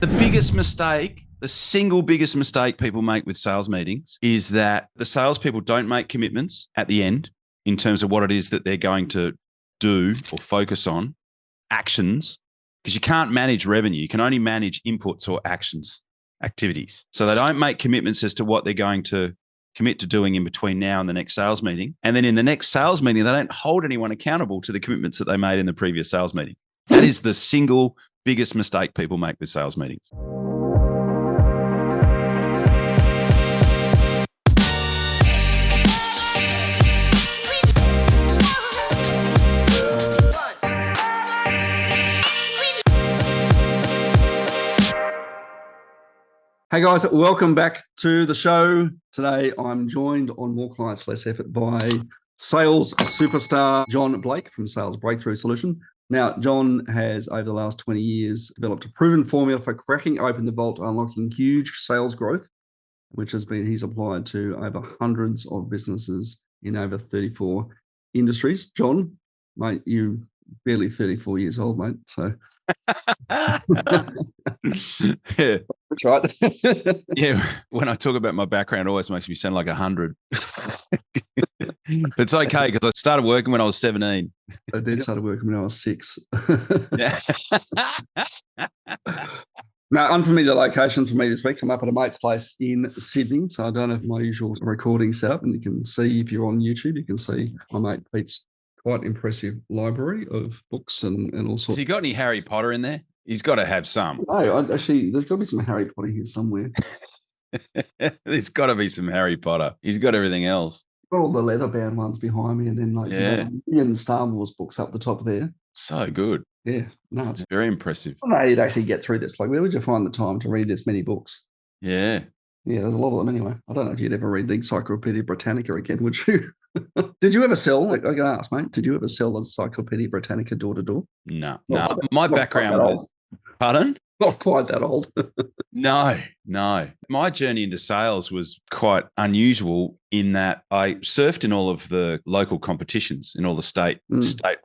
The biggest mistake, the single biggest mistake people make with sales meetings is that the salespeople don't make commitments at the end in terms of what it is that they're going to do or focus on, actions, because you can't manage revenue. You can only manage inputs or actions, activities. So they don't make commitments as to what they're going to commit to doing in between now and the next sales meeting. And then in the next sales meeting, they don't hold anyone accountable to the commitments that they made in the previous sales meeting. That is the single biggest mistake people make with sales meetings. Hey guys, welcome back to the show. Today I'm joined on More Clients, Less Effort by sales superstar John Blake from Sales Breakthrough Solution. Now, John has over the last 20 years developed a proven formula for cracking open the vault, unlocking huge sales growth, which he's applied to over hundreds of businesses in over 34 industries. John, mate, you're barely 34 years old, mate. So Yeah. that's right. Yeah. When I talk about my background, it always makes me sound like 100. But it's okay because I started working when I was 17. I did start working when I was 6. Yeah. Now, unfamiliar location for me this week. I'm up at a mate's place in Sydney, so I don't have my usual recording setup. And you can see, if you're on YouTube, you can see my mate Pete's quite impressive library of books and all sorts. Has he got any Harry Potter in there? He's got to have some. No, actually, there's got to be some Harry Potter here somewhere. There's got to be some Harry Potter. He's got everything else. Got all the leather-bound ones behind me, and then and Star Wars books up the top there. So good. Yeah, no, It's very impressive. I don't know you'd actually get through this. Like, where would you find the time to read this many books? Yeah. Yeah, there's a lot of them anyway. I don't know if you'd ever read the Encyclopedia Britannica again, would you? Did you ever sell, I can ask, mate, did you ever sell the Encyclopedia Britannica door to door? No. My background was, pardon? Not quite that old. No. My journey into sales was quite unusual in that I surfed in all of the local competitions, in all the state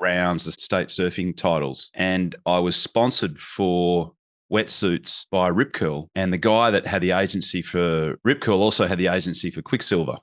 rounds, the state surfing titles. And I was sponsored for wetsuits by Rip Curl. And the guy that had the agency for Rip Curl also had the agency for Quicksilver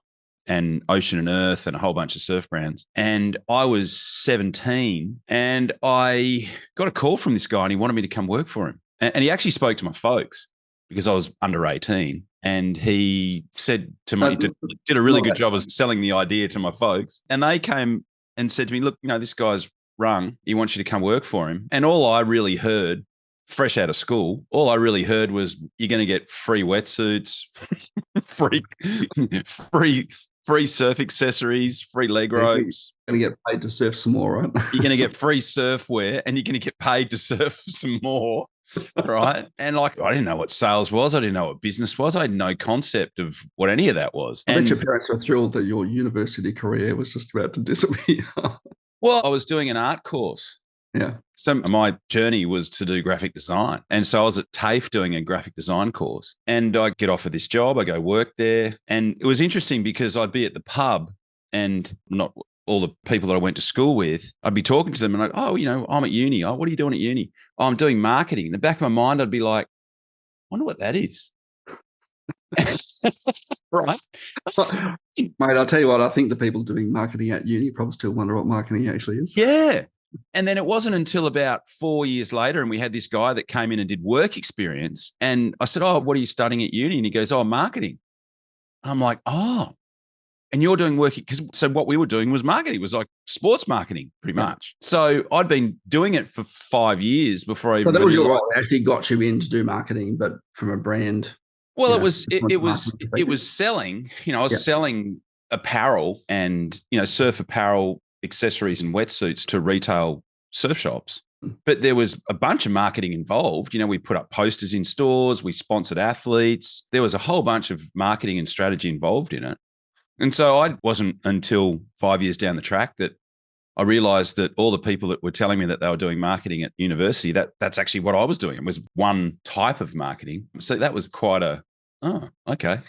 and Ocean and Earth and a whole bunch of surf brands. And I was 17 and I got a call from this guy and he wanted me to come work for him. And he actually spoke to my folks because I was under 18. And he said to me, did a really good job of selling the idea to my folks. And they came and said to me, look, this guy's rung. He wants you to come work for him. And all I really heard, fresh out of school, all I really heard was you're going to get free wetsuits, free surf accessories, free leg ropes. You're going to get paid to surf some more, right? You're going to get free surf wear and you're going to get paid to surf some more. Right. And I didn't know what sales was. I didn't know what business was. I had no concept of what any of that was. I bet your parents were thrilled that your university career was just about to disappear. Well, I was doing an art course. Yeah. So my journey was to do graphic design. And so I was at TAFE doing a graphic design course. And I get offered this job. I go work there. And it was interesting because I'd be at the pub and not all the people that I went to school with, I'd be talking to them and I'm at uni. Oh, what are you doing at uni? Oh, I'm doing marketing. In the back of my mind, I'd be like, I wonder what that is. Right. Mate, I'll tell you what, I think the people doing marketing at uni probably still wonder what marketing actually is. Yeah. And then it wasn't until about 4 years later, and we had this guy that came in and did work experience. And I said, oh, what are you studying at uni? And he goes, oh, marketing. And I'm like, oh. And you're doing work, so what we were doing was marketing. It was like sports marketing, pretty much. So I'd been doing it for 5 years before I even. So that was your role. Actually got you in to do marketing, but from a brand. Well, it was selling. I was selling apparel and surf apparel, accessories, and wetsuits to retail surf shops. But there was a bunch of marketing involved. We put up posters in stores. We sponsored athletes. There was a whole bunch of marketing and strategy involved in it. And so it wasn't until 5 years down the track that I realized that all the people that were telling me that they were doing marketing at university, that's actually what I was doing. It was one type of marketing. So that was quite okay.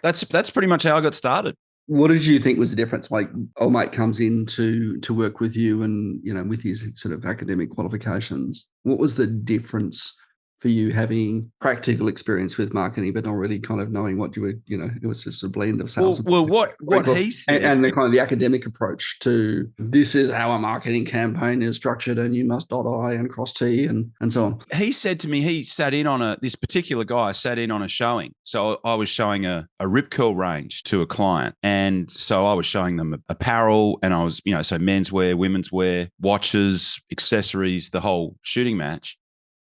That's pretty much how I got started. What did you think was the difference? Like, old mate comes in to work with you and, with his sort of academic qualifications. What was the difference for you having practical experience with marketing, but not really kind of knowing what you were, it was just a blend of sales. Well, what he said, and the kind of the academic approach to this is how a marketing campaign is structured, and you must dot I and cross T and so on. He said to me, he sat in on this particular guy sat in on a showing. So I was showing a rip curl range to a client. And so I was showing them apparel, and I was, so menswear, women's wear, watches, accessories, the whole shooting match.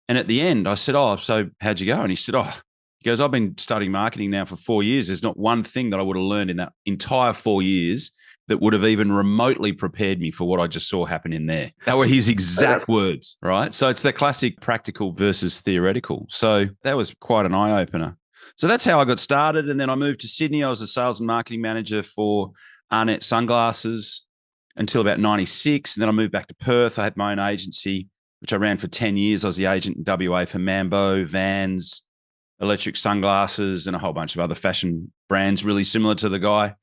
And at the end, I said, "Oh, so how'd you go?" And he said, he goes, "I've been studying marketing now for 4 years. There's not one thing that I would have learned in that entire 4 years that would have even remotely prepared me for what I just saw happen in there." That were his exact words, right? So it's the classic practical versus theoretical. So that was quite an eye-opener. So that's how I got started. And then I moved to Sydney. I was a sales and marketing manager for Arnett Sunglasses until about 96. And then I moved back to Perth. I had my own agency, which I ran for 10 years. I was the agent in WA for Mambo, Vans, Electric Sunglasses, and a whole bunch of other fashion brands really similar to the guy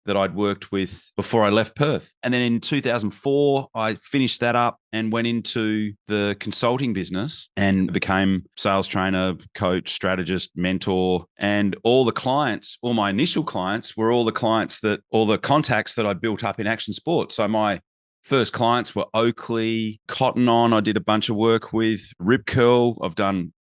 that I'd worked with before I left Perth. And then in 2004, I finished that up and went into the consulting business and became sales trainer, coach, strategist, mentor. And all the clients, all my initial clients were all the contacts that I built up in action sports. So my first clients were Oakley, Cotton On. I did a bunch of work with Rip Curl. I've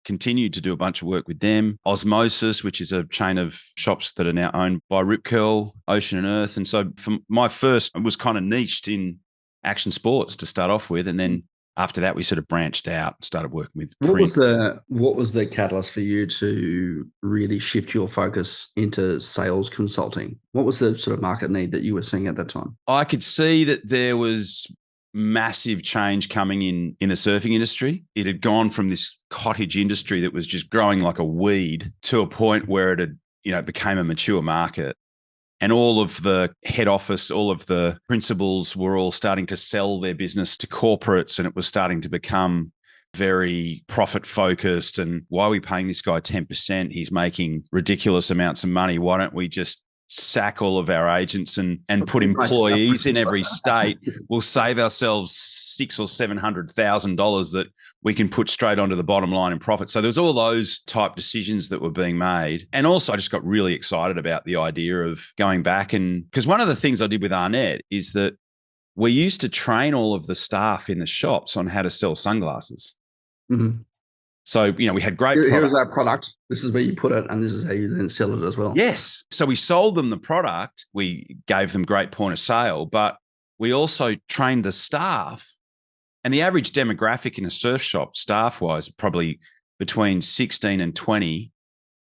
continued to do a bunch of work with them. Osmosis, which is a chain of shops that are now owned by Rip Curl, Ocean and Earth. And so for my first, it was kind of niched in action sports to start off with. And then after that, we sort of branched out and started working with print. What was the catalyst for you to really shift your focus into sales consulting? What was the sort of market need that you were seeing at that time? I could see that there was massive change coming in the surfing industry. It had gone from this cottage industry that was just growing like a weed to a point where it had, became a mature market. And all of the head office, all of the principals were all starting to sell their business to corporates, and it was starting to become very profit focused. And why are we paying this guy 10%? He's making ridiculous amounts of money. Why don't we just sack all of our agents and put employees in every state? We'll save ourselves $600,000 or $700,000 that we can put straight onto the bottom line in profit. So there was all those type decisions that were being made. And also I just got really excited about the idea of going back, and because one of the things I did with Arnett is that we used to train all of the staff in the shops on how to sell sunglasses. Mm-hmm. So, we had great product. Here's our product. This is where you put it, and this is how you then sell it as well. Yes. So we sold them the product. We gave them great point of sale, but we also trained the staff. And the average demographic in a surf shop, staff-wise, probably between 16 and 20,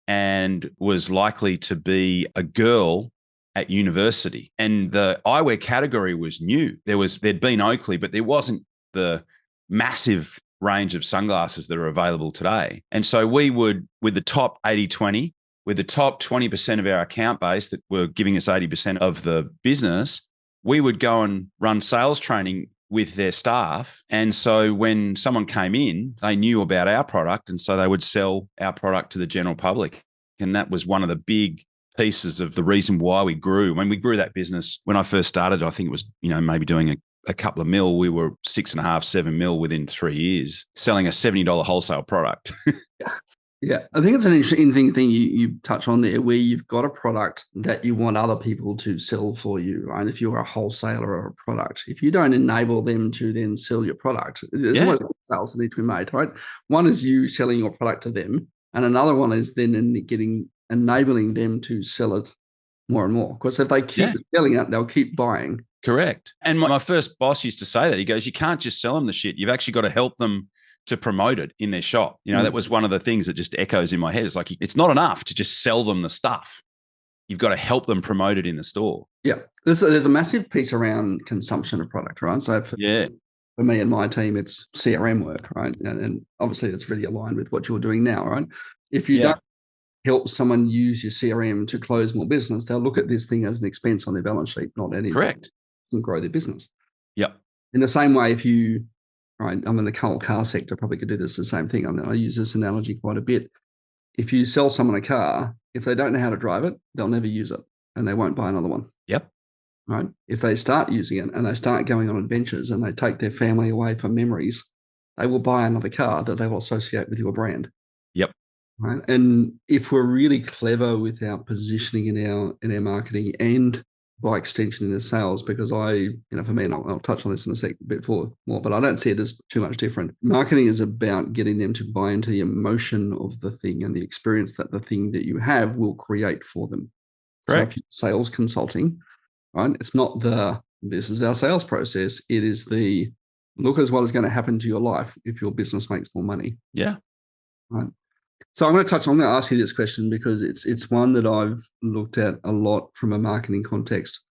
and was likely to be a girl at university. And the eyewear category was new. There'd been Oakley, but there wasn't the massive range of sunglasses that are available today. And so we would, with the top 80-20, with the top 20% of our account base that were giving us 80% of the business, we would go and run sales training with their staff. And so when someone came in, they knew about our product, and so they would sell our product to the general public. And that was one of the big pieces of the reason why we grew. When we grew that business, when I first started, I think it was, maybe doing a couple of mil. We were 6.5, 7 mil within 3 years, selling a $70 wholesale product. Yeah. I think it's an interesting thing you touch on there, where you've got a product that you want other people to sell for you, right? If you're a wholesaler of a product, if you don't enable them to then sell your product, there's always sales that need to be made, right? One is you selling your product to them, and another one is then enabling them to sell it more and more. Because if they keep selling it, they'll keep buying. Correct. And my first boss used to say that. He goes, you can't just sell them the shit. You've actually got to help them to promote it in their shop. That was one of the things that just echoes in my head. It's like, it's not enough to just sell them the stuff. You've got to help them promote it in the store. Yeah. There's a massive piece around consumption of product, right? So for me and my team, it's CRM work, right? And obviously it's really aligned with what you're doing now, right? If you don't help someone use your CRM to close more business, they'll look at this thing as an expense on their balance sheet, not anything. Correct. And grow their business. Yep. In the same way, if you, right, I'm in the car sector, probably could do this the same thing. I use this analogy quite a bit. If you sell someone a car, if they don't know how to drive it, they'll never use it, and they won't buy another one. Yep. Right. If they start using it and they start going on adventures and they take their family away for memories, they will buy another car that they will associate with your brand. Right? And if we're really clever with our positioning in our marketing and by extension in the sales, because for me, and I'll touch on this in a bit more, but I don't see it as too much different. Marketing is about getting them to buy into the emotion of the thing and the experience that the thing that you have will create for them. Correct. So if you're sales consulting, right, it's not this is our sales process. It is look at what is going to happen to your life if your business makes more money. Yeah. Right. So I'm going to ask you this question because it's one that I've looked at a lot from a marketing context.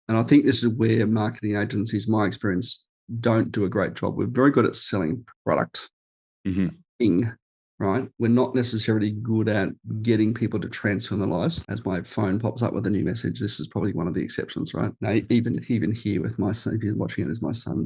And I think this is where marketing agencies, my experience, don't do a great job. We're very good at selling product, thing, right? We're not necessarily good at getting people to transform their lives. As my phone pops up with a new message, this is probably one of the exceptions, right? Now, even here with my son, if you're watching it, is my son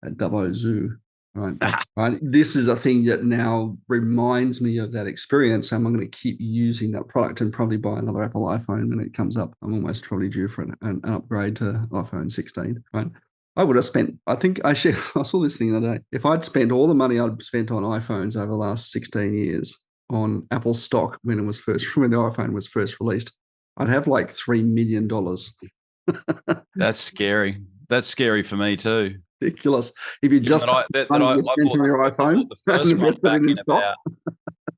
at Davo Zoo. Right. Right. This is a thing that now reminds me of that experience. I'm going to keep using that product and probably buy another Apple iPhone when it comes up. I'm almost probably due for an upgrade to iPhone 16. Right. I would have spent, I saw this thing the other day. If I'd spent all the money I'd spent on iPhones over the last 16 years on Apple stock when the iPhone was first released, I'd have like $3 million. That's scary. That's scary for me too. Ridiculous. If you just I bought your iPhone, the first one back in about.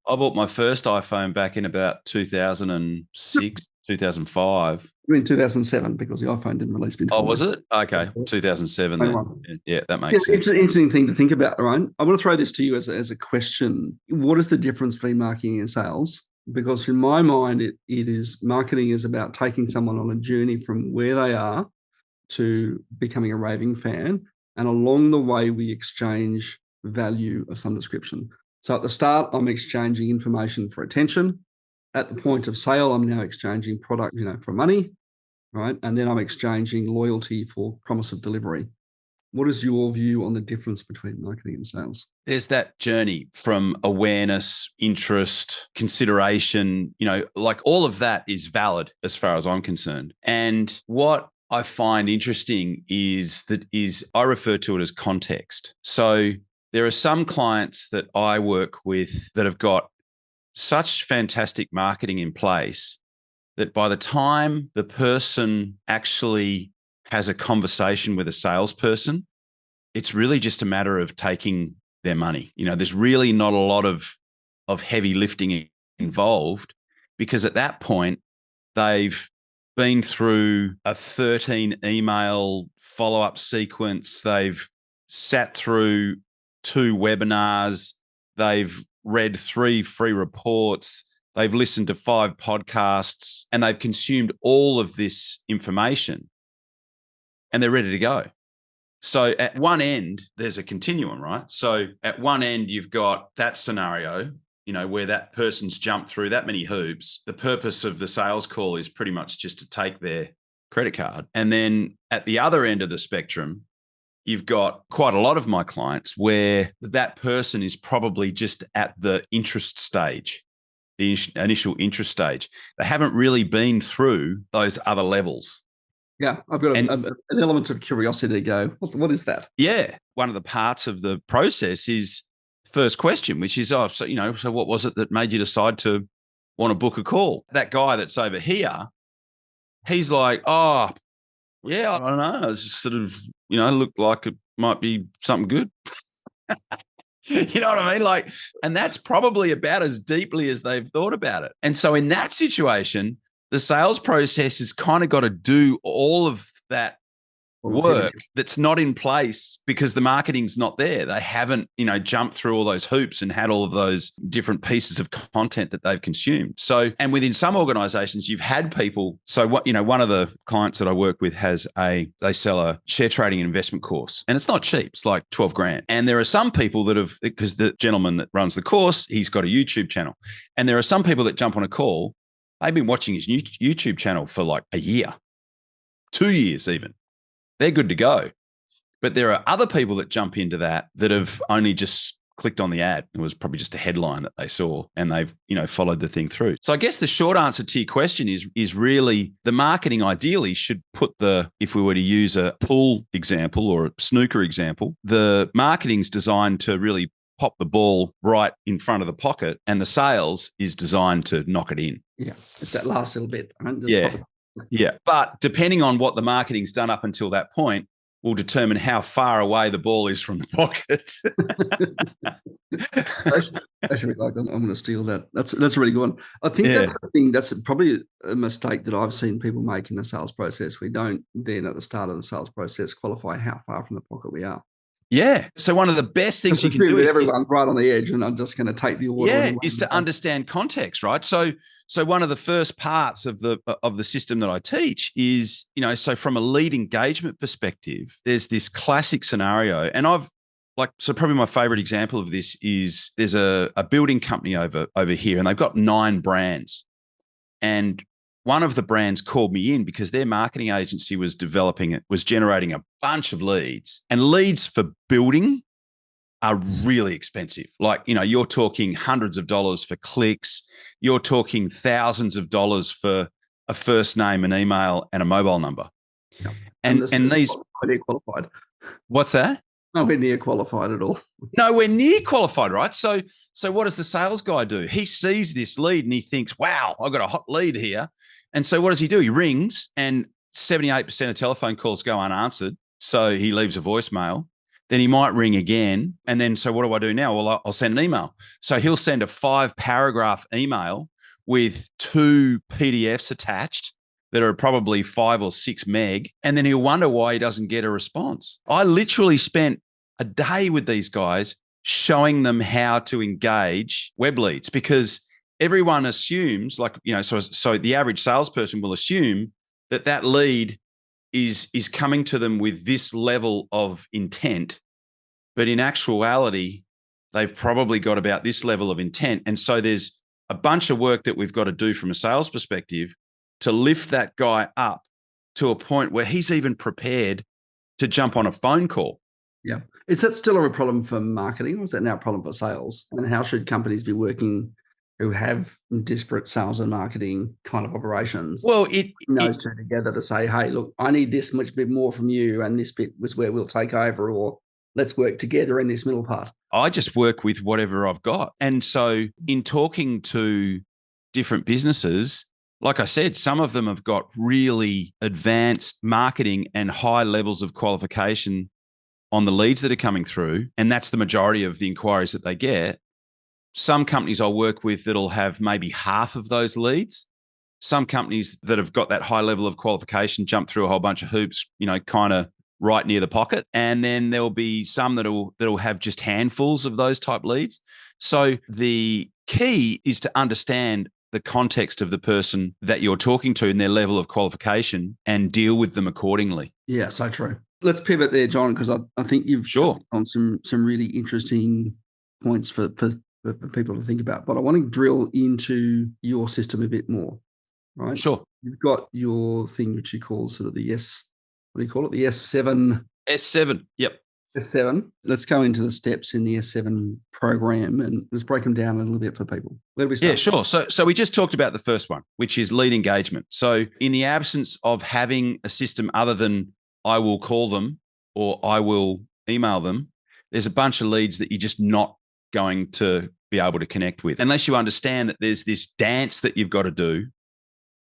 I bought my first iPhone back in about 2006, 2005. I mean 2007 because the iPhone didn't release before. Oh, was it? Okay, 2007. Then. Yeah, that makes sense. It's an interesting thing to think about, right? I want to throw this to you as a question. What is the difference between marketing and sales? Because in my mind, it is marketing is about taking someone on a journey from where they are to becoming a raving fan. And along the way, we exchange value of some description. So at the start, I'm exchanging information for attention. At the point of sale, I'm now exchanging product, for money, right? And then I'm exchanging loyalty for promise of delivery. What is your view on the difference between marketing and sales? There's that journey from awareness, interest, consideration, like all of that is valid as far as I'm concerned. And what I find interesting is I refer to it as context. So there are some clients that I work with that have got such fantastic marketing in place that by the time the person actually has a conversation with a salesperson, it's really just a matter of taking their money. There's really not a lot of heavy lifting involved because at that point, they've been through a 13 email follow-up sequence. They've sat through 2 webinars. They've read 3 free reports. They've listened to 5 podcasts and they've consumed all of this information and they're ready to go. So at one end, there's a continuum, right? So at one end, you've got that scenario, where that person's jumped through that many hoops. The purpose of the sales call is pretty much just to take their credit card. And then at the other end of the spectrum, you've got quite a lot of my clients where that person is probably just at the interest stage, the initial interest stage. They haven't really been through those other levels. Yeah, I've got an element of curiosity to go, what is that? Yeah. One of the parts of the process is first question, which is, so what was it that made you decide to want to book a call? That guy that's over here, he's like, oh, yeah, I don't know. It's just sort of, looked like it might be something good. You know what I mean? Like, and that's probably about as deeply as they've thought about it. And so in that situation, the sales process has kind of got to do all of that work that's not in place because the marketing's not there. They haven't, jumped through all those hoops and had all of those different pieces of content that they've consumed. So, and within some organizations, you've had people. So what, one of the clients that I work with they sell a share trading and investment course and it's not cheap. It's like 12 grand. And there are some people that have, because the gentleman that runs the course, he's got a YouTube channel. And there are some people that jump on a call. They've been watching his YouTube channel for like a year, 2 years even. They're good to go. But there are other people that jump into that have only just clicked on the ad. It was probably just a headline that they saw and they've, followed the thing through. So I guess the short answer to your question is really the marketing ideally should put if we were to use a pool example or a snooker example, the marketing's designed to really pop the ball right in front of the pocket, and the sales is designed to knock it in. Yeah, it's that last little bit. Yeah. But depending on what the marketing's done up until that point will determine how far away the ball is from the pocket. Actually, like, I'm going to steal that. That's a really good one. I think that's the thing. That's probably a mistake that I've seen people make in the sales process. We don't then at the start of the sales process qualify how far from the pocket we are. Yeah. So one of the best things you can do is everyone's right on the edge, and I'm just going to take the order. Yeah, is to understand context, right? So one of the first parts of the system that I teach is, so from a lead engagement perspective, there's this classic scenario, and so probably my favorite example of this is there's a building company over here, and they've got 9 brands, and one of the brands called me in because their marketing agency was generating a bunch of leads, and leads for building are really expensive. Like, you're talking hundreds of dollars for clicks. You're talking thousands of dollars for a first name, an email, and a mobile number. Yeah. And these nowhere qualified. What's that? Nowhere near qualified at all. Nowhere near qualified, right? So what does the sales guy do? He sees this lead and he thinks, wow, I've got a hot lead here. And so what does he do? He rings, and 78% of telephone calls go unanswered. So he leaves a voicemail. Then he might ring again. And then, so what do I do now? Well, I'll send an email. So he'll send a 5-paragraph email with 2 PDFs attached that are probably 5 or 6 meg. And then he'll wonder why he doesn't get a response. I literally spent a day with these guys showing them how to engage web leads, because everyone assumes, so the average salesperson will assume that lead is coming to them with this level of intent, but in actuality, they've probably got about this level of intent. And so there's a bunch of work that we've got to do from a sales perspective to lift that guy up to a point where he's even prepared to jump on a phone call. Yeah. Is that still a problem for marketing, or is that now a problem for sales? And how should companies be working who have disparate sales and marketing kind of operations? Well, those two together to say, hey, look, I need this much bit more from you, and this bit was where we'll take over, or let's work together in this middle part. I just work with whatever I've got. And so in talking to different businesses, like I said, some of them have got really advanced marketing and high levels of qualification on the leads that are coming through, and that's the majority of the inquiries that they get. Some companies I work with that'll have maybe half of those leads. Some companies that have got that high level of qualification jump through a whole bunch of hoops, kind of right near the pocket. And then there'll be some that'll have just handfuls of those type leads. So the key is to understand the context of the person that you're talking to and their level of qualification, and deal with them accordingly. Yeah, so true. Let's pivot there, John, because I think you've on some really interesting points for people to think about. But I want to drill into your system a bit more, right? Sure. You've got your thing which you call sort of the what do you call it? The S7. S7, yep. S7. Let's go into the steps in the S7 program and let's break them down a little bit for people. Where do we start? Yeah, sure. So we just talked about the first one, which is lead engagement. So in the absence of having a system other than I will call them or I will email them, there's a bunch of leads that you're just not going to be able to connect with unless you understand that there's this dance that you've got to do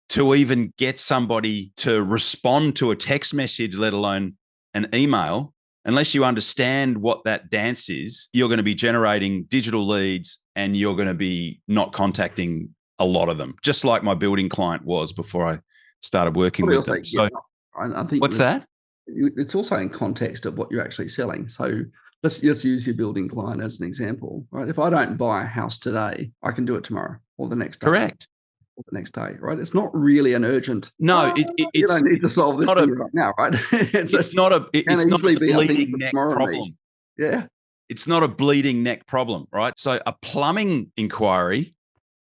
to even get somebody to respond to a text message, let alone an email. Unless you understand what that dance is, you're going to be generating digital leads and you're going to be not contacting a lot of them, just like my building client was before I started working with them. So I think what's that? It's also in context of what you're actually selling. So let's use your building client as an example, right? If I don't buy a house today, I can do it tomorrow or the next day. Correct. Or the next day, right? It's not really an urgent. No, you don't need to solve this thing right now, right? It's not a bleeding neck problem. Yeah. It's not a bleeding neck problem, right? So a plumbing inquiry,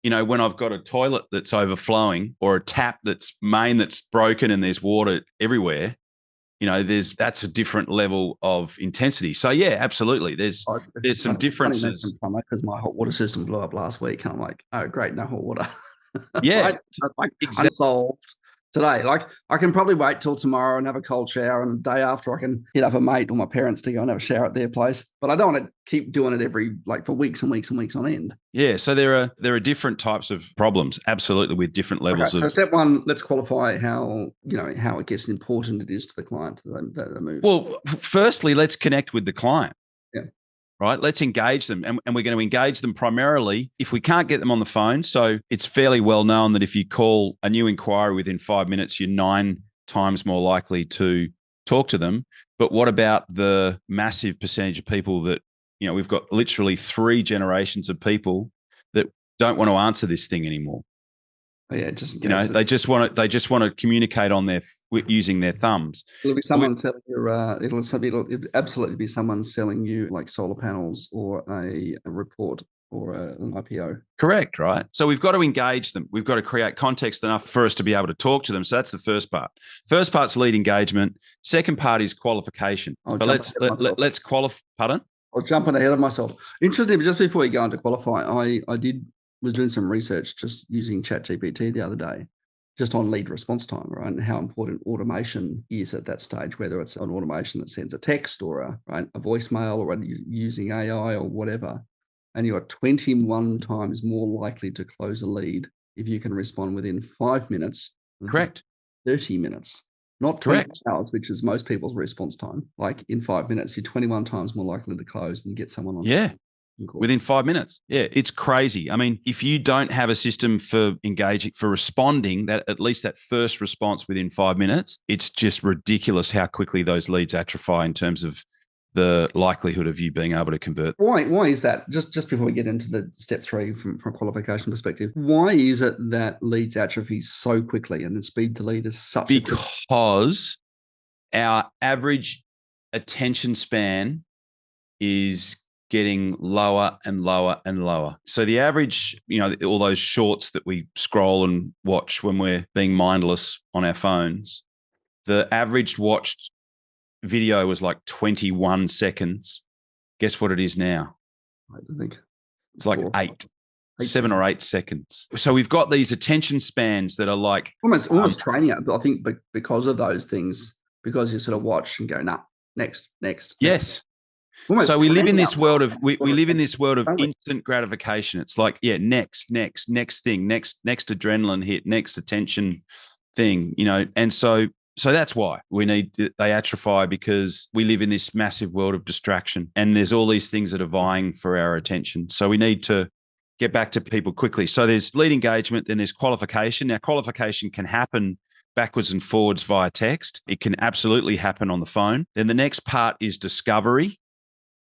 when I've got a toilet that's overflowing or a tap that's broken and there's water everywhere, that's a different level of intensity. So yeah, absolutely. There's some differences. Because my hot water system blew up last week, and I'm like, oh great, no hot water. Yeah, right? Like exactly. Unsolved. today. Like I can probably wait till tomorrow and have a cold shower, and the day after I can hit up a mate or my parents to go and have a shower at their place. But I don't want to keep doing it for weeks and weeks and weeks on end. Yeah. So there are different types of problems, absolutely, with different levels So step one, let's qualify how it gets important it is to the client that they move. Well, firstly, let's connect with the client. Yeah. Right. Let's engage them. And we're going to engage them primarily if we can't get them on the phone. So it's fairly well known that if you call a new inquiry within 5 minutes, you're 9 times more likely to talk to them. But what about the massive percentage of people that, we've got literally 3 generations of people that don't want to answer this thing anymore. Yeah, they just want to communicate using their thumbs. It'll be someone selling you. It'll absolutely be someone selling you like solar panels or a report or an IPO. Correct, right? So we've got to engage them. We've got to create context enough for us to be able to talk to them. So that's the first part. First part's lead engagement. Second part is qualification. But let's qualify. Pardon? I'm jumping ahead of myself. Interesting. Just before we go into qualify, I was doing some research just using ChatGPT the other day, just on lead response time, right? And how important automation is at that stage, whether it's an automation that sends a text or a voicemail or using AI or whatever. And you are 21 times more likely to close a lead if you can respond within 5 minutes. Correct. 30 minutes. Not 20 hours, which is most people's response time. Like in 5 minutes, you're 21 times more likely to close and get someone on. Yeah. Within 5 minutes. Yeah, it's crazy. I mean, if you don't have a system for engaging, for responding, that at least that first response within 5 minutes, it's just ridiculous how quickly those leads atrophy in terms of the likelihood of you being able to convert. Why is that? Just before we get into the step 3 from a qualification perspective, why is it that leads atrophy so quickly and the speed to lead is such because our average attention span is getting lower and lower and lower. So the average, all those shorts that we scroll and watch when we're being mindless on our phones, the average watched video was like 21 seconds. Guess what it is now? I think it's like 7 or 8 seconds. So we've got these attention spans that are like almost training it. I think because of those things, because you sort of watch and go, nah, next. Yes. So we live in this world of instant gratification. It's like, next thing, next adrenaline hit, next attention thing, and so that's why they atrophy, because we live in this massive world of distraction and there's all these things that are vying for our attention. So we need to get back to people quickly. So there's lead engagement, then there's qualification. Now, qualification can happen backwards and forwards via text. It can absolutely happen on the phone. Then the next part is discovery.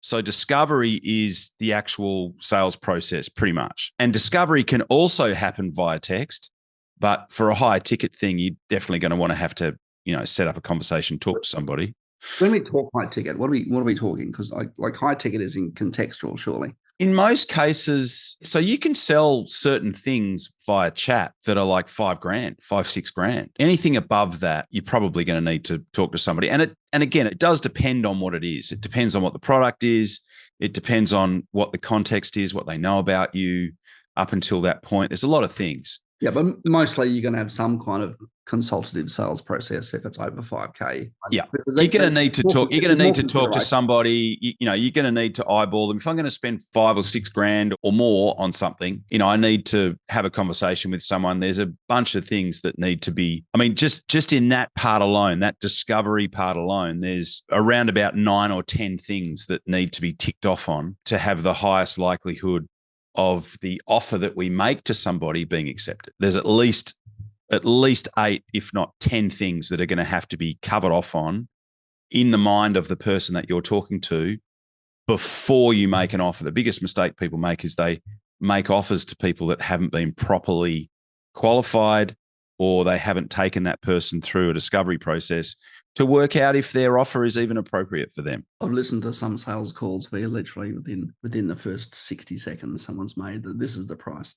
So discovery is the actual sales process pretty much. And discovery can also happen via text, but for a higher ticket thing, you're definitely going to have to, set up a conversation, talk to somebody. When we talk high ticket, what are we talking? Because like high ticket is in contextual, surely. In most cases, so you can sell certain things via chat that are like $5,000, $6,000. Anything above that, you're probably going to need to talk to somebody. And again, it does depend on what it is. It depends on what the product is. It depends on what the context is, what they know about you up until that point. There's a lot of things. Yeah, but mostly you're going to have some kind of consultative sales process if it's over 5K. Yeah, you're going to need to talk. You're going to need to talk to somebody. You're going to need to eyeball them. If I'm going to spend $5,000 or $6,000 or more on something, I need to have a conversation with someone. There's a bunch of things that need to be. I mean, just in that part alone, that discovery part alone, there's around about 9 or 10 things that need to be ticked off on to have the highest likelihood of the offer that we make to somebody being accepted. There's at least 8, if not 10 things that are going to have to be covered off on in the mind of the person that you're talking to before you make an offer. The biggest mistake people make is they make offers to people that haven't been properly qualified, or they haven't taken that person through a discovery process to work out if their offer is even appropriate for them. I've listened to some sales calls where literally within the first 60 seconds, someone's made that this is the price.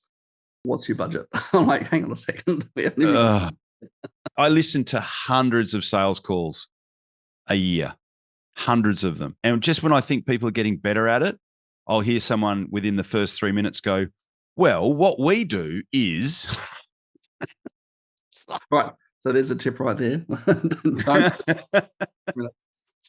What's your budget? I'm like, hang on a second. I listen to hundreds of sales calls a year, hundreds of them. And just when I think people are getting better at it, I'll hear someone within the first 3 minutes go, well, what we do is... Right. So there's a tip right there. Don't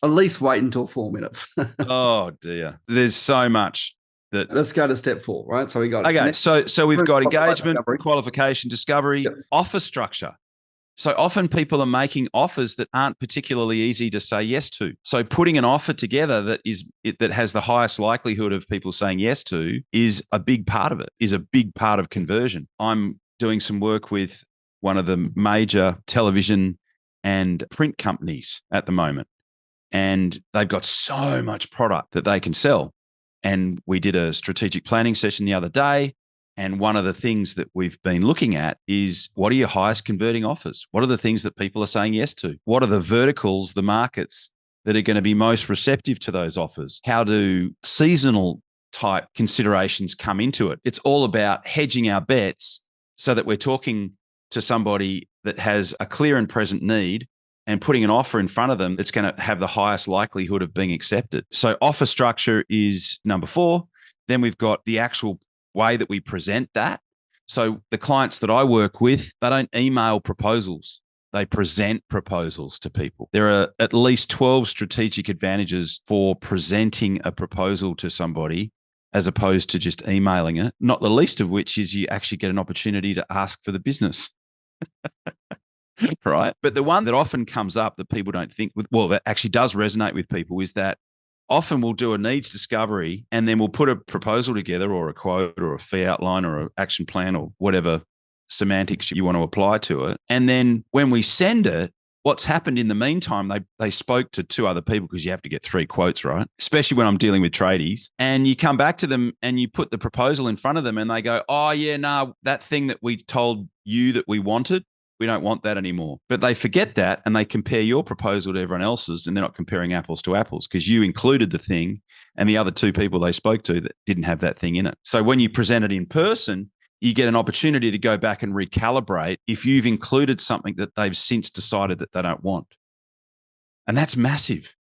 at least wait until 4 minutes. Oh dear. There's so much that. Let's go to step 4, right? So we got Okay. So we've got engagement, discovery. qualification, discovery, Yep. offer structure. So often people are making offers that aren't particularly easy to say yes to. So putting an offer together that has the highest likelihood of people saying yes to is a big part of it, is a big part of conversion. I'm doing some work with one of the major television and print companies at the moment. And they've got so much product that they can sell. And we did a strategic planning session the other day. And one of the things that we've been looking at is, what are your highest converting offers? What are the things that people are saying yes to? What are the verticals, the markets that are going to be most receptive to those offers? How do seasonal type considerations come into it? It's all about hedging our bets so that we're talking to somebody that has a clear and present need and putting an offer in front of them that's going to have the highest likelihood of being accepted. So offer structure is number 4. Then we've got the actual way that we present that. So the clients that I work with, they don't email proposals. They present proposals to people. There are at least 12 strategic advantages for presenting a proposal to somebody as opposed to just emailing it, not the least of which is you actually get an opportunity to ask for the business. Right. But the one that often comes up that people don't think that actually does resonate with people is that often we'll do a needs discovery and then we'll put a proposal together or a quote or a fee outline or an action plan or whatever semantics you want to apply to it. And then when we send it, what's happened in the meantime, they spoke to 2 other people because you have to get 3 quotes, right? Especially when I'm dealing with tradies. And you come back to them and you put the proposal in front of them and they go, oh, yeah, no, that thing that we told you that we wanted, we don't want that anymore. But they forget that and they compare your proposal to everyone else's and they're not comparing apples to apples because you included the thing and the other 2 people they spoke to that didn't have that thing in it. So when you present it in person, you get an opportunity to go back and recalibrate if you've included something that they've since decided that they don't want. And that's massive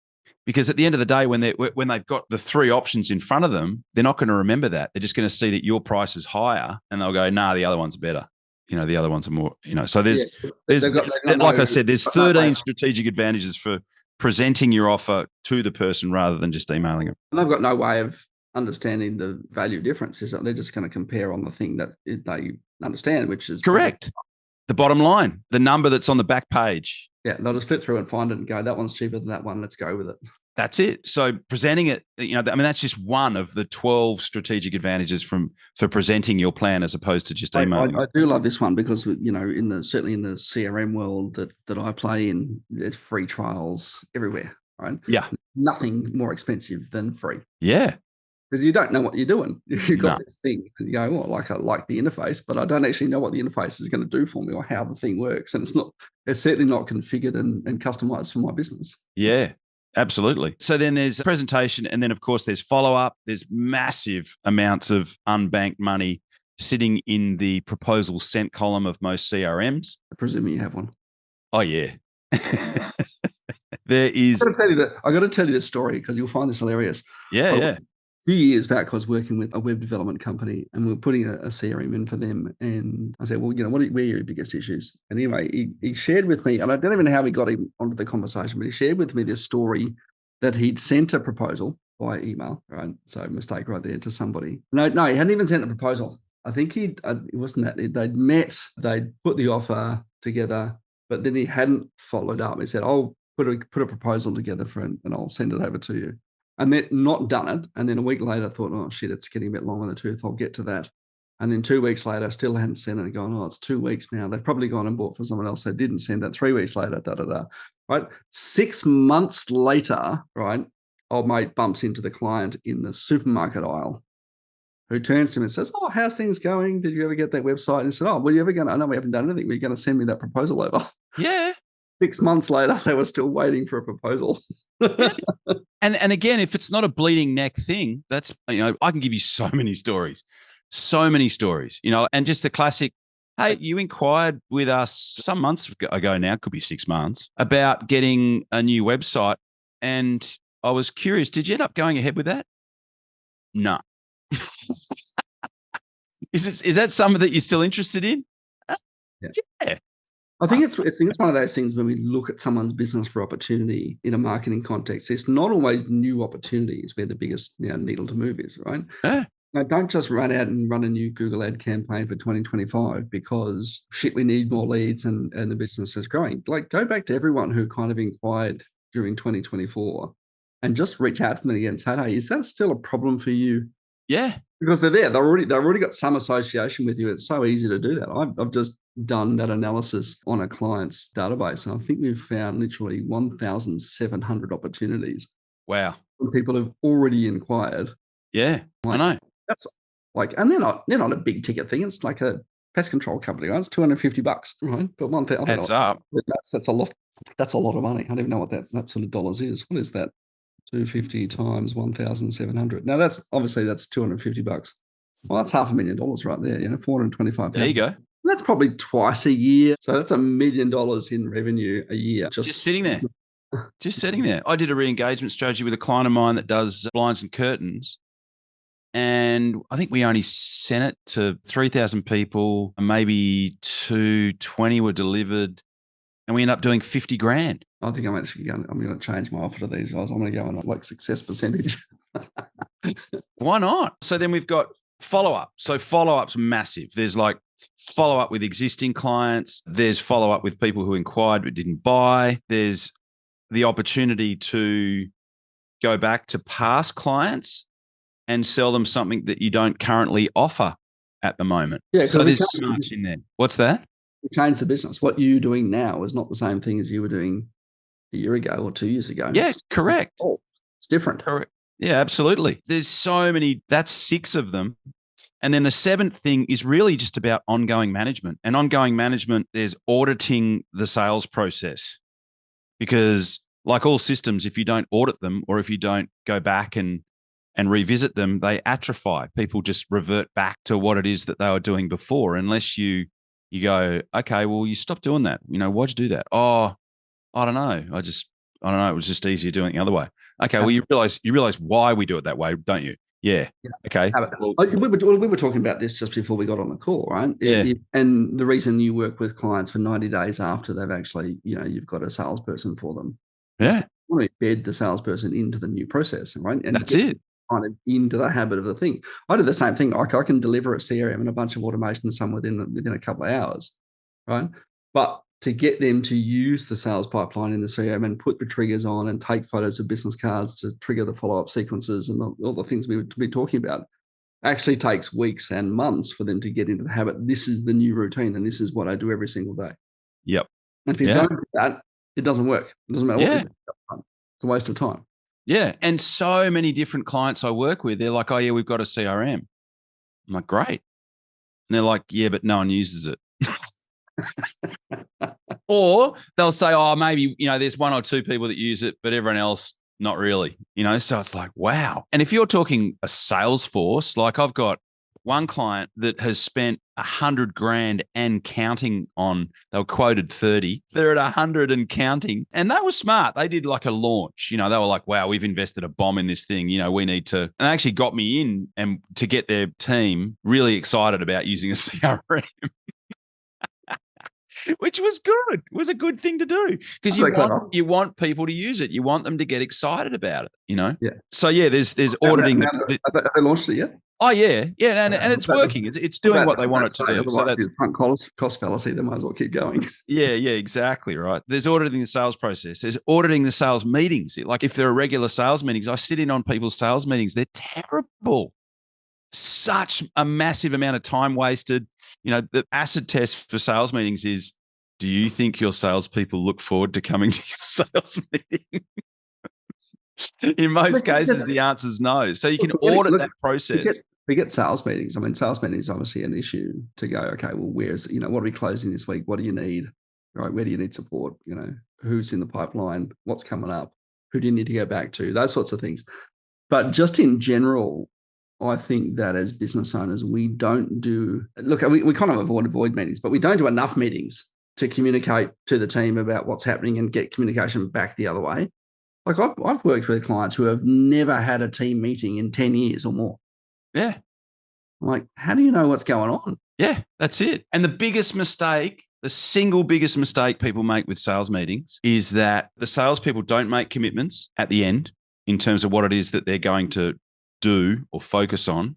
because at the end of the day, when they've got the 3 options in front of them, they're not going to remember that. They're just going to see that your price is higher and they'll go, nah, the other one's better. The other ones are more, so there's like I said, there's 13 strategic advantages for presenting your offer to the person rather than just emailing them. And they've got no way of understanding the value difference. Is that they're just going to compare on the thing that they understand, which is correct. The bottom line, the number that's on the back page. Yeah, they'll just flip through and find it and go, that one's cheaper than that one. Let's go with it. That's it. So presenting it, that's just one of the 12 strategic advantages for presenting your plan as opposed to just emailing. I do love this one because, certainly in the CRM world that I play in, there's free trials everywhere, right? Yeah. Nothing more expensive than free. Yeah. Because you don't know what you're doing. You've got this thing and you go, well, I like the interface, but I don't actually know what the interface is going to do for me or how the thing works. And it's certainly not configured and customized for my business. Yeah. Absolutely. So then there's presentation and then, of course, there's follow-up. There's massive amounts of unbanked money sitting in the proposal sent column of most CRMs. I presume you have one. Oh, yeah. There is. I got to tell you this story because you'll find this hilarious. Yeah. A few years back, I was working with a web development company and we were putting a CRM in for them. And I said, well, where are your biggest issues? And anyway, he shared with me, and I don't even know how we got him onto the conversation, but he shared with me this story that he'd sent a proposal by email, right? So mistake right there to somebody. No, he hadn't even sent the proposal. I think it wasn't that. They'd met, they'd put the offer together, but then he hadn't followed up. He said, I'll put a proposal together and I'll send it over to you. And then not done it. And then a week later, I thought, oh, shit, it's getting a bit long in the tooth. I'll get to that. And then 2 weeks later, still hadn't sent it and gone, oh, it's 2 weeks now. They've probably gone and bought for someone else. They didn't send it. 3 weeks later, right? 6 months later, right, old mate bumps into the client in the supermarket aisle who turns to him and says, oh, how's things going? Did you ever get that website? And he said, oh, well, you ever going to, I know we haven't done anything. We're going to send me that proposal over. Yeah. 6 months later, they were still waiting for a proposal. And again, if it's not a bleeding neck thing, that's, I can give you so many stories, and just the classic, hey, you inquired with us some months ago now, could be 6 months, about getting a new website. And I was curious, did you end up going ahead with that? No. Is that something that you're still interested in? Yeah. I think it's one of those things when we look at someone's business for opportunity in a marketing context, it's not always new opportunities where the biggest needle to move is, right? Yeah. Now, don't just run out and run a new Google ad campaign for 2025 because shit, we need more leads and the business is growing. Like, go back to everyone who kind of inquired during 2024 and just reach out to them again and say, hey, is that still a problem for you? Yeah. Because they're there. They've already got some association with you. It's so easy to do that. I've just done that analysis on a client's database, and I think we've found literally 1,700 opportunities. Wow. From people who've already inquired. Yeah, I know. That's like, and they're not a big ticket thing. It's like a pest control company, right? It's $250, right? But Adds up. That's a lot. That's a lot of money. I don't even know what that sort of dollars is. What is that? 250 times 1,700. Now that's $250. Well, that's $500,000 right there. $425,000. There you go. That's probably twice a year. So that's $1 million in revenue a year. Just sitting there. Just sitting there. I did a re-engagement strategy with a client of mine that does blinds and curtains. And I think we only sent it to 3,000 people. Maybe 220 were delivered. And we ended up doing 50 grand. I think I'm going to change my offer to these guys. I'm going to go on like success percentage. Why not? So then we've got follow-up. So follow-up's massive. There's like follow-up with existing clients. There's follow-up with people who inquired but didn't buy. There's the opportunity to go back to past clients and sell them something that you don't currently offer at the moment. Yeah, so there's so much in there. What's that? You change the business. What you're doing now is not the same thing as you were doing a year ago or 2 years ago. Yeah, correct. It's different. Correct. Yeah, absolutely. There's so many. That's 6 of them. And then the 7th thing is really just about ongoing management. And ongoing management, there's auditing the sales process. Because like all systems, if you don't audit them or if you don't go back and revisit them, they atrophy. People just revert back to what it is that they were doing before, unless you go, okay, well, you stopped doing that. Why'd you do that? Oh, I don't know. I don't know. It was just easier doing it the other way. Okay, well, you realize why we do it that way, don't you? Yeah. Okay. Well, we were talking about this just before we got on the call, right? Yeah. And the reason you work with clients for 90 days after they've actually, you've got a salesperson for them. Yeah. You want to embed the salesperson into the new process, right? And that's it. Kind of into the habit of the thing. I do the same thing. I can deliver a CRM and a bunch of automation to someone within a couple of hours, right? But to get them to use the sales pipeline in the CRM and put the triggers on and take photos of business cards to trigger the follow-up sequences and all the things we would be talking about actually takes weeks and months for them to get into the habit. This is the new routine and this is what I do every single day. Yep. And if you don't do that, it doesn't work. It doesn't matter what you do. It's a waste of time. Yeah. And so many different clients I work with, they're like, oh, yeah, we've got a CRM. I'm like, great. And they're like, yeah, but no one uses it. Or they'll say, oh, maybe, there's 1 or 2 people that use it, but everyone else, not really, so it's like, wow. And if you're talking a sales force, like I've got one client that has spent 100 grand and counting on, they were quoted 30. They're at 100 and counting. And they were smart. They did like a launch, they were like, wow, we've invested a bomb in this thing. We need to, and they actually got me in and to get their team really excited about using a CRM. Which was good. It was a good thing to do because you want people to use it. You want them to get excited about it, Yeah. So yeah, there's auditing. Have they launched it yet? Oh yeah, and it's working. It's doing what they want it to do. So that's cost fallacy. They might as well keep going. Yeah, exactly right. There's auditing the sales process. There's auditing the sales meetings. Like if there are regular sales meetings, I sit in on people's sales meetings. They're terrible. Such a massive amount of time wasted. The acid test for sales meetings is, do you think your salespeople look forward to coming to your sales meeting? In most cases, the answer is no. So you can audit that process. We get sales meetings. I mean, sales meetings is obviously an issue to go, okay, well, where's, what are we closing this week? What do you need? Right? Where do you need support? Who's in the pipeline? What's coming up? Who do you need to go back to? Those sorts of things. But just in general, I think that as business owners, we don't do, look, we kind of avoid meetings, but we don't do enough meetings to communicate to the team about what's happening and get communication back the other way. Like I've worked with clients who have never had a team meeting in 10 years or more. Yeah. I'm like, how do you know what's going on? Yeah, that's it. And the biggest mistake The single biggest mistake people make with sales meetings is that the salespeople don't make commitments at the end in terms of what it is that they're going to do or focus on,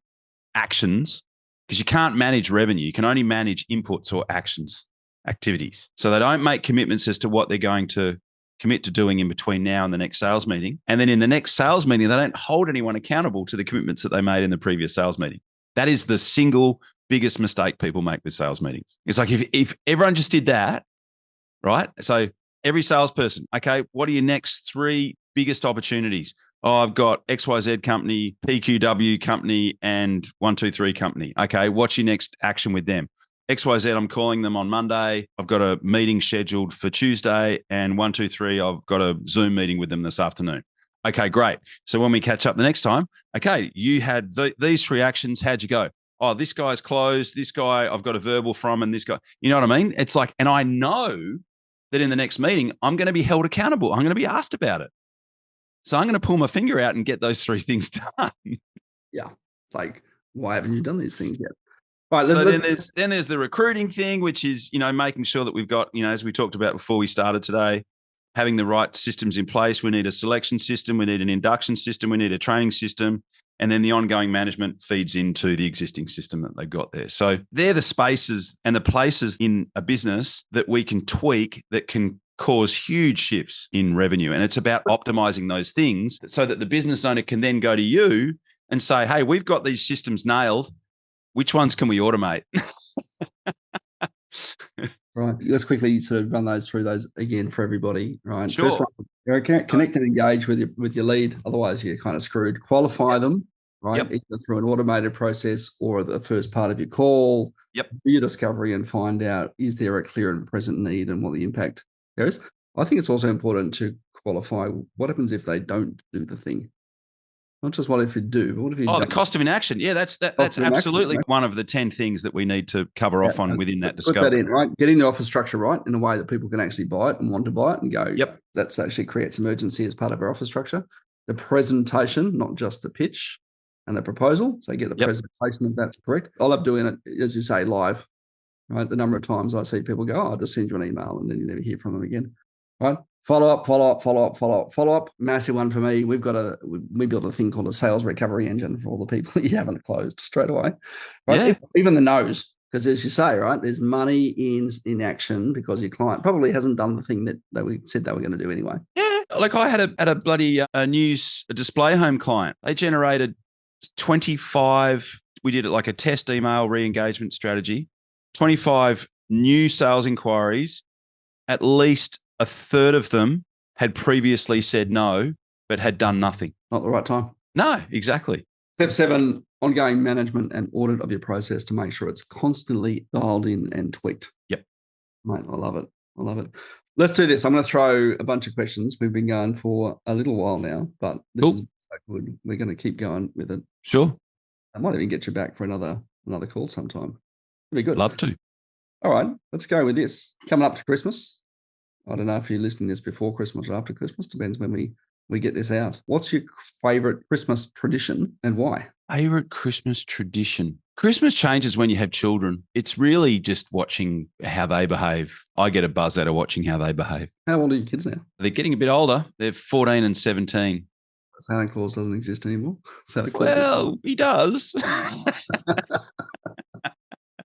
actions, because you can't manage revenue. You can only manage inputs or actions, activities. So they don't make commitments as to what they're going to commit to doing in between now and the next sales meeting. And then in the next sales meeting, they don't hold anyone accountable to the commitments that they made in the previous sales meeting. That is the single biggest mistake people make with sales meetings. It's like if everyone just did that, right? So every salesperson, okay, what are your next 3 biggest opportunities? Oh, I've got XYZ company, PQW company, and 123 company. Okay, what's your next action with them? XYZ, I'm calling them on Monday. I've got a meeting scheduled for Tuesday, and 123, I've got a Zoom meeting with them this afternoon. Okay, great. So when we catch up the next time, okay, you had these 3 actions. How'd you go? Oh, this guy's closed. This guy I've got a verbal from, and this guy. You know what I mean? It's like, and I know that in the next meeting, I'm going to be held accountable. I'm going to be asked about it. So I'm going to pull my finger out and get those 3 things done. Yeah. Like, why haven't you done these things yet? Right, so then there's the recruiting thing, which is, making sure that we've got, as we talked about before we started today, having the right systems in place. We need a selection system. We need an induction system. We need a training system. And then the ongoing management feeds into the existing system that they've got there. So they're the spaces and the places in a business that we can tweak that can cause huge shifts in revenue. And it's about optimizing those things so that the business owner can then go to you and say, hey, we've got these systems nailed. Which ones can we automate? Right. Let's quickly sort of run through those again for everybody. Right. Sure. First one, connect and engage with your lead. Otherwise, you're kind of screwed. Qualify them, right? Yep. Either through an automated process or the first part of your call. Yep. Do your discovery and find out, is there a clear and present need and what the impact there is. I think it's also important to qualify what happens if they don't do the thing. Not just what if you do, but what if you don't? The cost of inaction. Yeah, that's absolutely one of the 10 things that we need to cover off on within that discovery. Put that in, right? Getting the offer structure right in a way that people can actually buy it and want to buy it and go, yep, that's actually creates emergency as part of our offer structure. The presentation, not just the pitch and the proposal. So get the presentation if that's correct. I love doing it, as you say, live, right? The number of times I see people go, I'll just send you an email, and then you never hear from them again, right? Follow up. Massive one for me. We built a thing called a sales recovery engine for all the people that you haven't closed straight away. Right? Yeah. Even the no's, because as you say, right, there's money in action because your client probably hasn't done the thing that we said they were going to do anyway. Yeah. Like I had a bloody new display home client. They generated 25. We did it like a test email re-engagement strategy. 25 new sales inquiries, at least a third of them had previously said no, but had done nothing. Not the right time. No, exactly. Step 7, ongoing management and audit of your process to make sure it's constantly dialed in and tweaked. Yep. Mate, I love it. Let's do this. I'm going to throw a bunch of questions. We've been going for a little while now, but this is so good. We're going to keep going with it. Sure. I might even get you back for another call sometime. It'd be good. Love to. All right, let's go with this. Coming up to Christmas. I don't know if you're listening to this before Christmas or after Christmas. Depends when we get this out. What's your favorite Christmas tradition and why? Favorite Christmas tradition? Christmas changes when you have children. It's really just watching how they behave. I get a buzz out of watching how they behave. How old are your kids now? They're getting a bit older. They're 14 and 17. Santa Claus doesn't exist anymore. He does.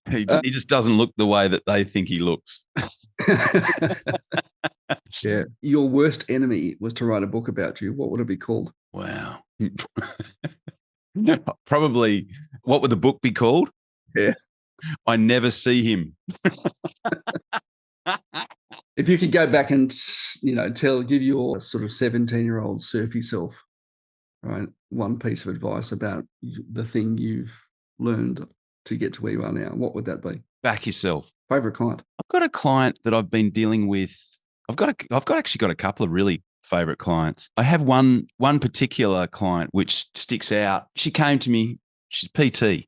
He just doesn't look the way that they think he looks. Yeah. Your worst enemy was to write a book about you. What would it be called? Wow. Probably, what would the book be called? Yeah. I Never See Him. If you could go back and, give your sort of 17-year-old surfy self, right, one piece of advice about the thing you've learned to get to where you are now, what would that be? Back yourself. Favorite client? I've got a client that I've been dealing with. I've actually got a couple of really favorite clients. I have one particular client which sticks out. She came to me. She's PT.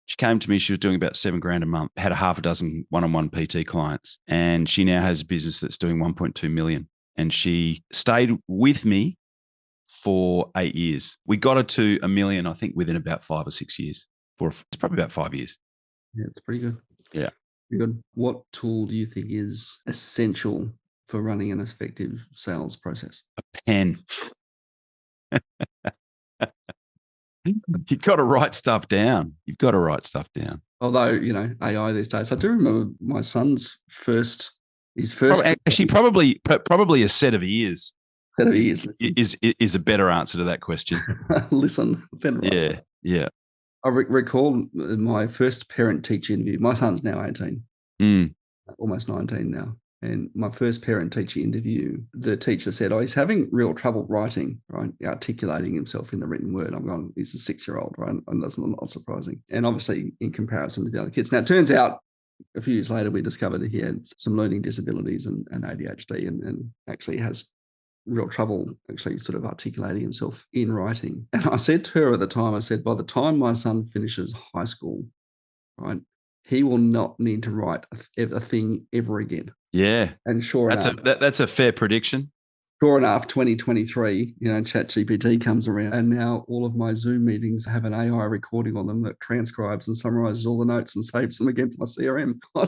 She came to me. She was doing about $7,000 a month. Had a half a dozen one-on-one PT clients, and she now has a business that's doing 1.2 million. And she stayed with me for 8 years. We got her to $1 million, I think, within about 5 or 6 years. It's probably about 5 years. Yeah, it's pretty good. Yeah. Very good. What tool do you think is essential for running an effective sales process? A pen. You've got to write stuff down. You've got to write stuff down. Although, AI these days, I do remember my son's first Actually, probably a set of ears set of ears. is a better answer to that question. Listen, better answer. Yeah. I recall my first parent-teacher interview. My son's now 18, almost 19 now. And my first parent-teacher interview, the teacher said, he's having real trouble writing, right? Articulating himself in the written word. I'm going, he's a 6-year-old, right? And that's not surprising. And obviously in comparison to the other kids. Now, it turns out a few years later, we discovered that he had some learning disabilities and ADHD and actually has real trouble actually sort of articulating himself in writing. And I said to her at the time, I said, by the time my son finishes high school, right, he will not need to write a thing ever again. Yeah. And sure enough, that's a fair prediction. Sure enough, 2023, ChatGPT comes around, and now all of my Zoom meetings have an AI recording on them that transcribes and summarizes all the notes and saves them against my CRM. I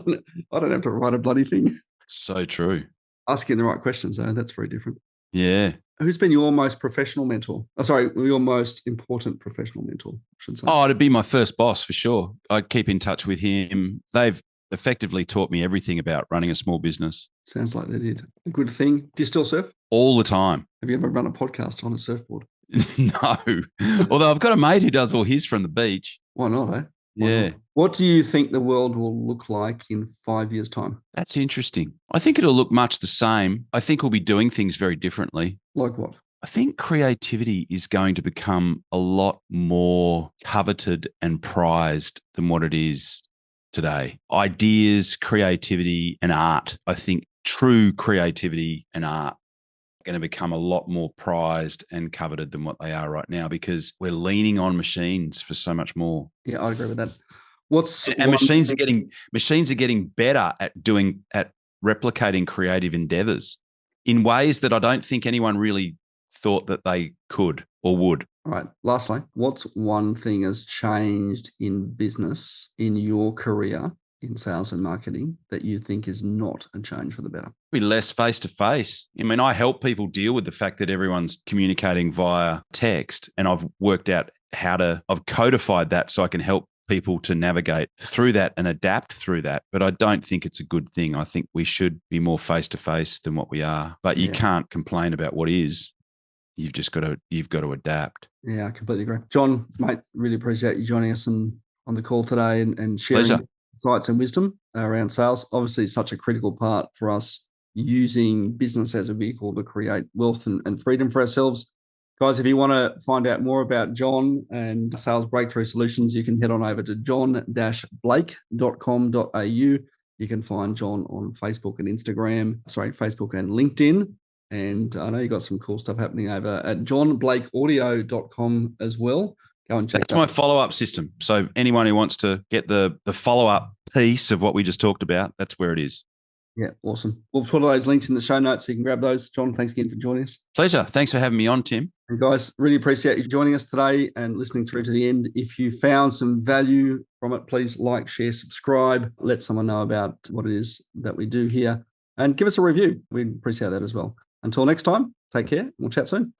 don't have to write a bloody thing. So true. Asking the right questions, though, that's very different. Yeah. Who's been your most professional mentor? Oh, sorry, your most important professional mentor, I should say. Oh, it'd be my first boss for sure. I keep in touch with him. They've effectively taught me everything about running a small business. Sounds like they did. A good thing. Do you still surf? All the time. Have you ever run a podcast on a surfboard? No. Although I've got a mate who does all his from the beach. Why not, eh? Yeah. What do you think the world will look like in 5 years' time? That's interesting. I think it'll look much the same. I think we'll be doing things very differently. Like what? I think creativity is going to become a lot more coveted and prized than what it is today. Ideas, creativity, and art. I think true creativity and art are going to become a lot more prized and coveted than what they are right now because we're leaning on machines for so much more. Yeah, I agree with that. Machines are getting better at replicating creative endeavors in ways that I don't think anyone really thought that they could or would. All right. Lastly, what's one thing has changed in business in your career in sales and marketing that you think is not a change for the better? Be less face-to-face. I mean, I help people deal with the fact that everyone's communicating via text, and I've worked out I've codified that so I can help people to navigate through that and adapt through that. But I don't think it's a good thing. I think we should be more face-to-face than what we are. But you can't complain about what is. You've got to adapt. Yeah, I completely agree. John, mate, really appreciate you joining us on the call today and sharing Pleasure. insights and wisdom around sales. Obviously, it's such a critical part for us using business as a vehicle to create wealth and freedom for ourselves. Guys, if you want to find out more about John and Sales Breakthrough Solutions, you can head on over to john-blake.com.au. You can find John on Facebook and LinkedIn. And I know you got some cool stuff happening over at johnblakeaudio.com as well. Go and check that. That's my follow-up system. So anyone who wants to get the follow-up piece of what we just talked about, that's where it is. Yeah, awesome. We'll put all those links in the show notes so you can grab those. John, thanks again for joining us. Pleasure. Thanks for having me on, Tim. And guys, really appreciate you joining us today and listening through to the end. If you found some value from it, please like, share, subscribe, let someone know about what it is that we do here, and give us a review. We'd appreciate that as well. Until next time, take care. We'll chat soon.